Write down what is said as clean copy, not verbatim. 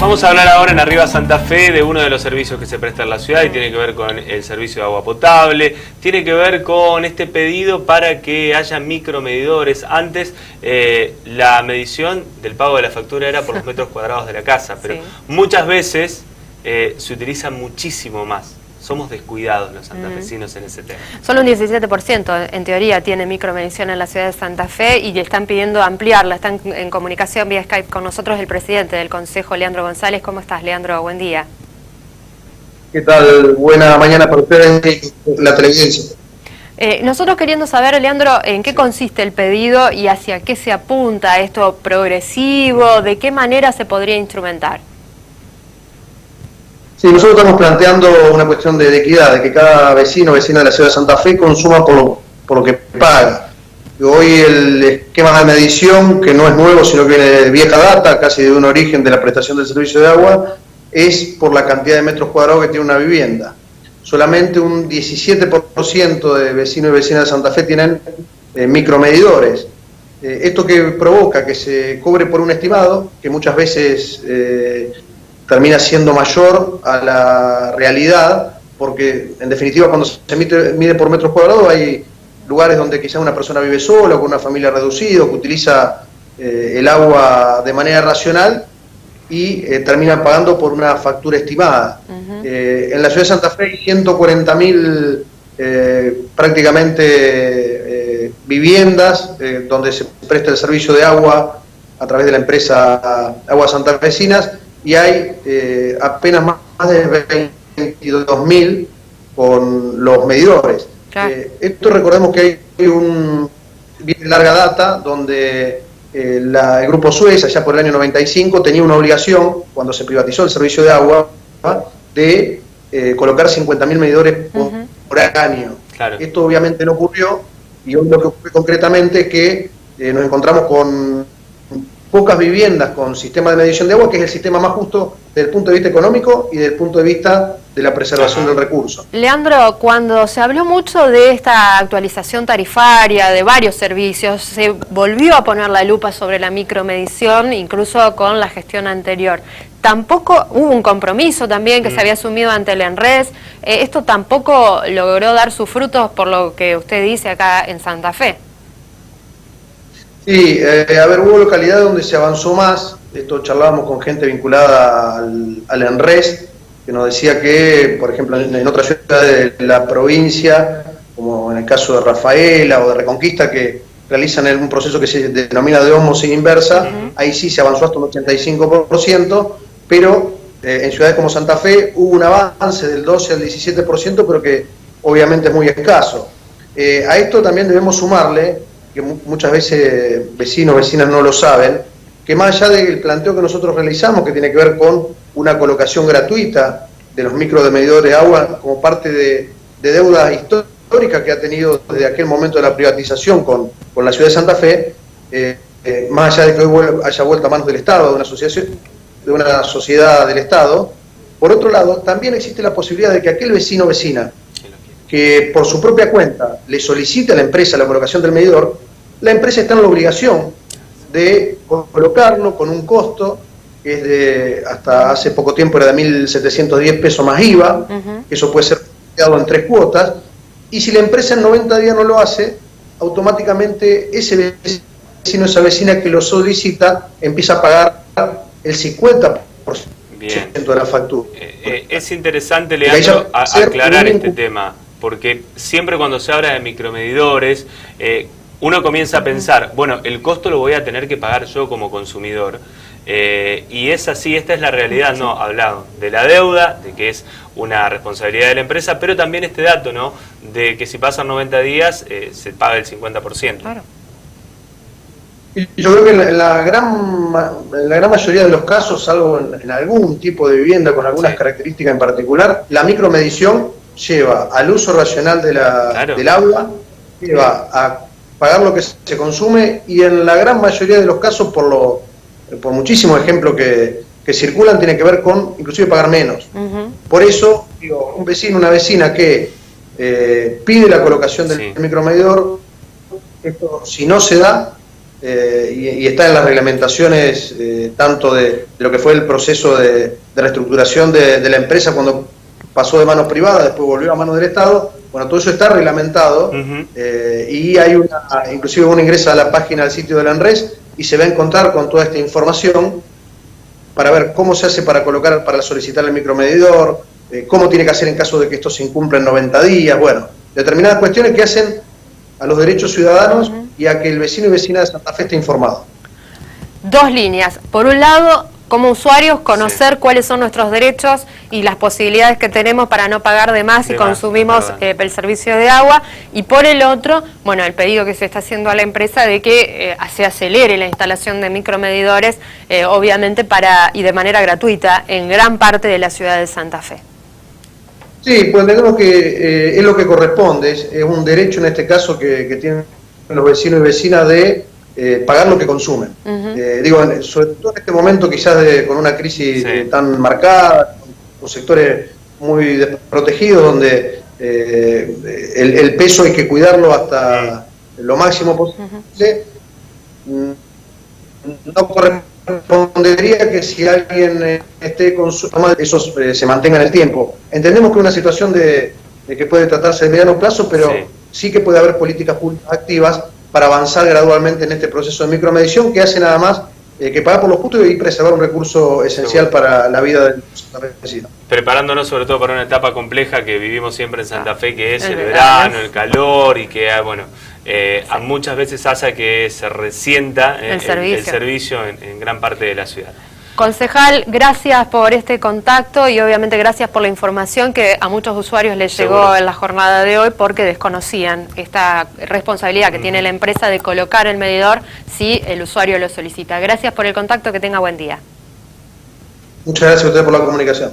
Vamos a hablar ahora en Arriba Santa Fe de uno de los servicios que se presta en la ciudad y tiene que ver con el servicio de agua potable, tiene que ver con este pedido para que haya micromedidores. Antes la medición del pago de la factura era por los metros cuadrados de la casa, pero muchas veces se utiliza muchísimo más. Somos descuidados los santafesinos en ese tema. Solo un 17% en teoría tiene micromedición en la ciudad de Santa Fe y le están pidiendo ampliarla. Están en comunicación vía Skype con nosotros el presidente del Consejo, Leandro González. ¿Cómo estás, Leandro? Buen día. ¿Qué tal? Buena mañana para ustedes y la televidencia. Nosotros queriendo saber, Leandro, en qué consiste el pedido y hacia qué se apunta esto progresivo, de qué manera se podría instrumentar. Sí, nosotros estamos planteando una cuestión de equidad, de que cada vecino o vecina de la ciudad de Santa Fe consuma por lo que paga. Hoy el esquema de medición, que no es nuevo, sino que viene de vieja data, casi de un origen de la prestación del servicio de agua, es por la cantidad de metros cuadrados que tiene una vivienda. Solamente un 17% de vecinos y vecinas de Santa Fe tienen micromedidores. Esto que provoca que se cobre por un estimado, que muchas veces termina siendo mayor a la realidad, porque en definitiva cuando se mide por metros cuadrados hay lugares donde quizás una persona vive sola o con una familia reducida o que utiliza el agua de manera racional y terminan pagando por una factura estimada. En la ciudad de Santa Fe hay 140.000 prácticamente viviendas donde se presta el servicio de agua a través de la empresa Aguas Santafesinas, y hay apenas más de 22.000 con los medidores. Claro. Esto recordemos que hay un bien larga data donde el Grupo Suez, allá por el año 95, tenía una obligación, cuando se privatizó el servicio de agua, de colocar 50.000 medidores por año. Claro. Esto obviamente no ocurrió, y hoy lo que ocurre concretamente es que nos encontramos con pocas viviendas con sistema de medición de agua, que es el sistema más justo desde el punto de vista económico y desde el punto de vista de la preservación del recurso. Leandro, cuando se habló mucho de esta actualización tarifaria de varios servicios, se volvió a poner la lupa sobre la micromedición, incluso con la gestión anterior. Tampoco hubo un compromiso también que se había asumido ante el ENRES. Esto tampoco logró dar sus frutos por lo que usted dice acá en Santa Fe. Sí, hubo localidades donde se avanzó más. Esto charlábamos con gente vinculada al ENRES, que nos decía que, por ejemplo, en otras ciudades de la provincia, como en el caso de Rafaela o de Reconquista, que realizan un proceso que se denomina de ósmosis inversa, ahí sí se avanzó hasta un 85%, pero en ciudades como Santa Fe hubo un avance del 12 al 17%, pero que obviamente es muy escaso. A esto también debemos sumarle, que muchas veces vecinos, vecinas no lo saben, que más allá del planteo que nosotros realizamos, que tiene que ver con una colocación gratuita de los micromedidores de agua como parte de deuda histórica que ha tenido desde aquel momento de la privatización con la ciudad de Santa Fe, más allá de que hoy haya vuelto a manos del Estado, de una asociación, de una sociedad del Estado, por otro lado, también existe la posibilidad de que aquel vecino o vecina que por su propia cuenta le solicita a la empresa la colocación del medidor, la empresa está en la obligación de colocarlo con un costo que es de, hasta hace poco tiempo era de 1.710 pesos más IVA, que eso puede ser pagado en 3 cuotas, y si la empresa en 90 días no lo hace, automáticamente ese vecino, esa vecina que lo solicita, empieza a pagar el 50% de la factura. Es interesante, Leandro, aclarar este tema, porque siempre cuando se habla de micromedidores, uno comienza a pensar, bueno, el costo lo voy a tener que pagar yo como consumidor. Y es así, esta es la realidad, ¿no? Hablado de la deuda, de que es una responsabilidad de la empresa, pero también este dato, ¿no? De que si pasan 90 días se paga el 50%. Claro. Yo creo que en la gran mayoría de los casos, salvo en algún tipo de vivienda con algunas características en particular, la micromedición lleva al uso racional del agua, lleva a pagar lo que se consume, y en la gran mayoría de los casos, por muchísimos ejemplos que circulan, tiene que ver con inclusive pagar menos. Por eso, digo, un vecino, una vecina que pide la colocación del micromedidor, esto, si no se da, y está en las reglamentaciones tanto de lo que fue el proceso de reestructuración de la empresa cuando pasó de manos privadas, después volvió a manos del Estado. Bueno, todo eso está reglamentado y hay inclusive uno ingresa a la página del sitio del ANRES y se va a encontrar con toda esta información para ver cómo se hace para solicitar el micromedidor, cómo tiene que hacer en caso de que esto se incumpla en 90 días, bueno, determinadas cuestiones que hacen a los derechos ciudadanos y a que el vecino y vecina de Santa Fe esté informado. Dos líneas. Por un lado, como usuarios, conocer cuáles son nuestros derechos y las posibilidades que tenemos para no pagar de más si consumimos el servicio de agua. Y por el otro, bueno, el pedido que se está haciendo a la empresa de que se acelere la instalación de micromedidores, obviamente y de manera gratuita, en gran parte de la ciudad de Santa Fe. Sí, pues entendemos que es lo que corresponde, es un derecho en este caso que tienen los vecinos y vecinas de pagar lo que consumen. Sobre todo en este momento quizás con una crisis tan marcada, con sectores muy desprotegidos donde el peso hay que cuidarlo hasta lo máximo posible. No correspondería que si alguien esté consumiendo eso se mantenga en el tiempo. Entendemos que es una situación de que puede tratarse de mediano plazo, pero sí que puede haber políticas públicas activas para avanzar gradualmente en este proceso de micromedición que hace nada más que pagar por lo justo y preservar un recurso esencial para la vida del vecino. Preparándonos sobre todo para una etapa compleja que vivimos siempre en Santa Fe, que es el verano, el calor y que, muchas veces hace que se resienta el servicio en gran parte de la ciudad. Concejal, gracias por este contacto y obviamente gracias por la información que a muchos usuarios les llegó en la jornada de hoy porque desconocían esta responsabilidad que tiene la empresa de colocar el medidor si el usuario lo solicita. Gracias por el contacto, que tenga buen día. Muchas gracias a usted por la comunicación.